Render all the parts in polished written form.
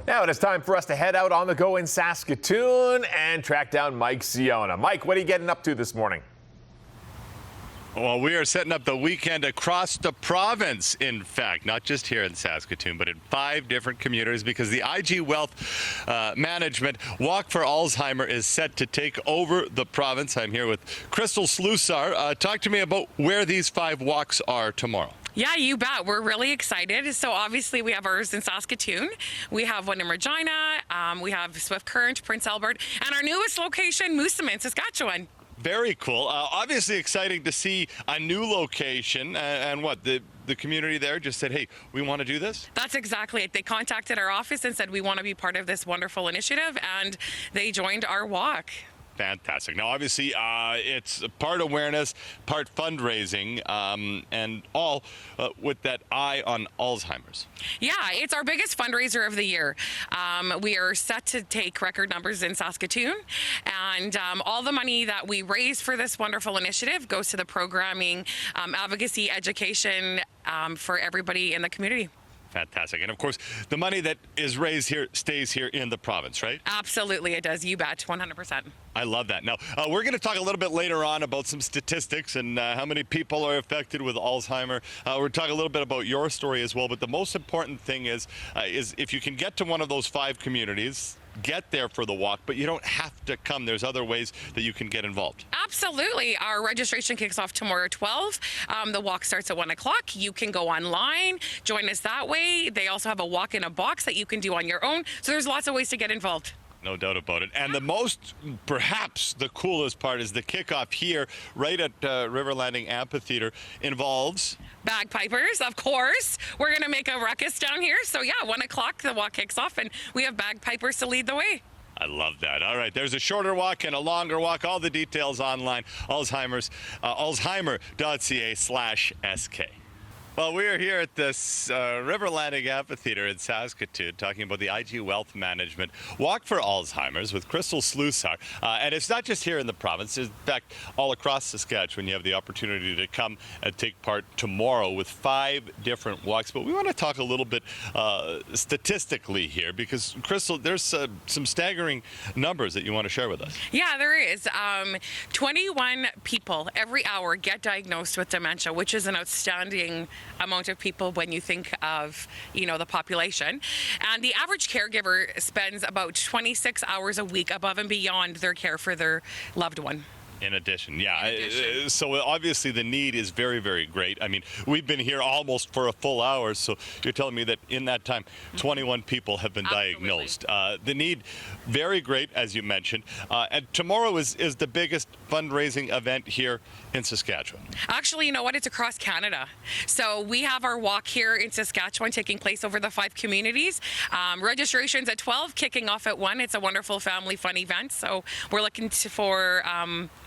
Now it is time for us to head out on the go in Saskatoon and track down Mike Siona. Mike, what are you getting up to this morning? Well, we are setting up the weekend across the province, in fact, not just here in Saskatoon, but in 5 different communities, because the IG Wealth Management Walk for Alzheimer is set to take over the province. I'm here with Crystal Slusar. Talk to me about where these 5 walks are tomorrow. Yeah, you bet. We're really excited. So obviously we have ours in Saskatoon. We have one in Regina. We have Swift Current, Prince Albert, and our newest location, Moosomin, Saskatchewan. Very cool. Obviously exciting to see a new location. And what, the community there just said, hey, we want to do this? That's exactly it. They contacted our office and said we want to be part of this wonderful initiative, and they joined our walk. Fantastic. Now, obviously, it's part awareness, part fundraising, and all with that eye on Alzheimer's. Yeah, it's our biggest fundraiser of the year. We are set to take record numbers in Saskatoon, and all the money that we raise for this wonderful initiative goes to the programming, advocacy, education for everybody in the community. Fantastic. And of course, the money that is raised here stays here in the province, right? Absolutely, it does. You bet, 100%. I love that. Now, we're going to talk a little bit later on about some statistics and how many people are affected with Alzheimer. We're talking a little bit about your story as well. But the most important thing is if you can get to one of those 5 communities, get there for the walk, but you don't have to come. There's other ways that you can get involved. Absolutely. Our registration kicks off tomorrow at 12. The walk starts at 1 o'clock. You can go online, join us that way. They also have a walk in a box that you can do on your own. So there's lots of ways to get involved. No doubt about it. And the most, perhaps the coolest part is the kickoff here right at River Landing Amphitheater involves bagpipers, of course. We're going to make a ruckus down here. So yeah, 1 o'clock, the walk kicks off, and we have bagpipers to lead the way. I love that. All right, there's a shorter walk and a longer walk. All the details online, alzheimer.ca/sk. Well, we are here at this River Landing Amphitheater in Saskatoon talking about the IG Wealth Management Walk for Alzheimer's with Crystal Slusar. And it's not just here in the province. In fact, all across Saskatchewan, you have the opportunity to come and take part tomorrow with 5 different walks. But we want to talk a little bit statistically here because, Crystal, there's some staggering numbers that you want to share with us. Yeah, there is. 21 people every hour get diagnosed with dementia, which is an outstanding amount of people when you think of, the population. And the average caregiver spends about 26 hours a week above and beyond their care for their loved one. In addition, yeah. So obviously the need is very, very great. I mean, we've been here almost for a full hour, so you're telling me that in that time, 21 people have been diagnosed. The need, very great, as you mentioned. And tomorrow is the biggest fundraising event here in Saskatchewan. Actually, you know what? It's across Canada. So we have our walk here in Saskatchewan taking place over the 5 communities. Registration's at 12, kicking off at 1. It's a wonderful family fun event. So we're looking for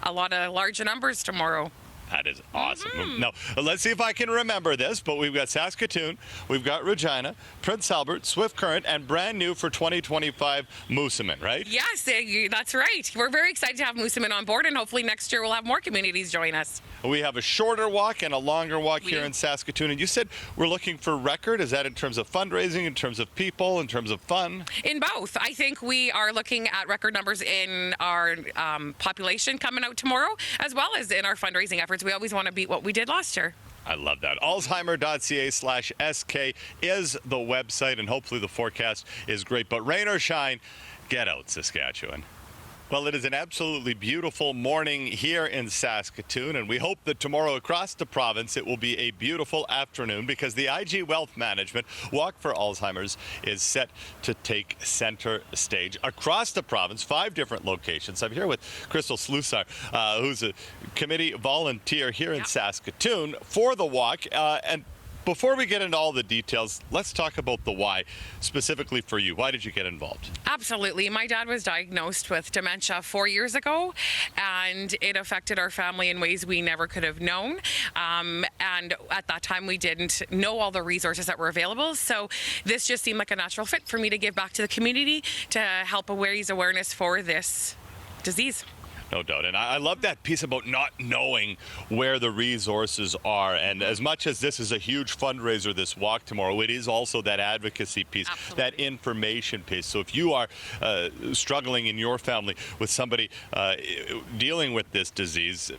a lot of large numbers tomorrow. That is awesome. Now, let's see if I can remember this, but we've got Saskatoon, we've got Regina, Prince Albert, Swift Current, and brand new for 2025, Moosomin, right? Yes, that's right. We're very excited to have Moosomin on board, and hopefully next year we'll have more communities join us. We have a shorter walk and a longer walk here in Saskatoon, and you said we're looking for record. Is that in terms of fundraising, in terms of people, in terms of fun? In both. I think we are looking at record numbers in our population coming out tomorrow, as well as in our fundraising efforts. We always want to beat what we did last year. I love that. Alzheimer.ca/sk is the website, and hopefully the forecast is great. But rain or shine, get out, Saskatchewan. Well, it is an absolutely beautiful morning here in Saskatoon, and we hope that tomorrow across the province it will be a beautiful afternoon because the IG Wealth Management Walk for Alzheimer's is set to take center stage across the province, 5 different locations. I'm here with Crystal Slusar, who's a committee volunteer here in Saskatoon for the walk. And before we get into all the details, let's talk about the why, specifically for you. Why did you get involved? Absolutely. My dad was diagnosed with dementia 4 years ago, and it affected our family in ways we never could have known. And at that time, we didn't know all the resources that were available. So this just seemed like a natural fit for me to give back to the community to help raise awareness for this disease. No doubt. And I love that piece about not knowing where the resources are. And as much as this is a huge fundraiser, this walk tomorrow, it is also that advocacy piece, Absolutely. that information piece. So if you are struggling in your family with somebody dealing with this disease,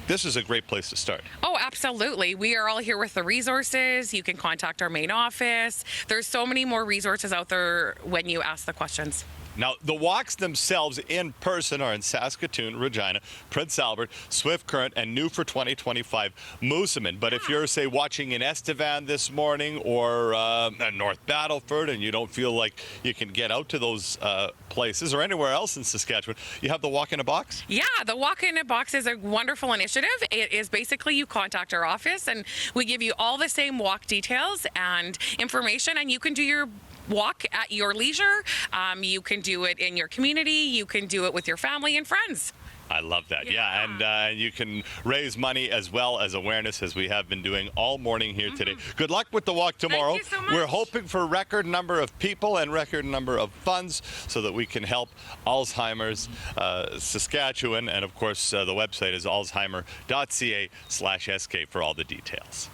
this is a great place to start. Oh, absolutely. We are all here with the resources. You can contact our main office. There's so many more resources out there when you ask the questions. Now, the walks themselves in person are in Saskatoon, Regina, Prince Albert, Swift Current, and new for 2025, Moosomin. But if you're, say, watching in Estevan this morning or North Battleford and you don't feel like you can get out to those places or anywhere else in Saskatchewan, you have the Walk in a Box? Yeah, the Walk in a Box is a wonderful initiative. It is basically you contact our office and we give you all the same walk details and information, and you can do your walk at your leisure. You can do it in your community. You can do it with your family and friends. I love that. Yeah, and you can raise money as well as awareness, as we have been doing all morning here today. Good luck with the walk tomorrow. Thank you so much. We're hoping for a record number of people and record number of funds so that we can help Alzheimer's Saskatchewan. And of course, the website is alzheimer.ca/sk for all the details.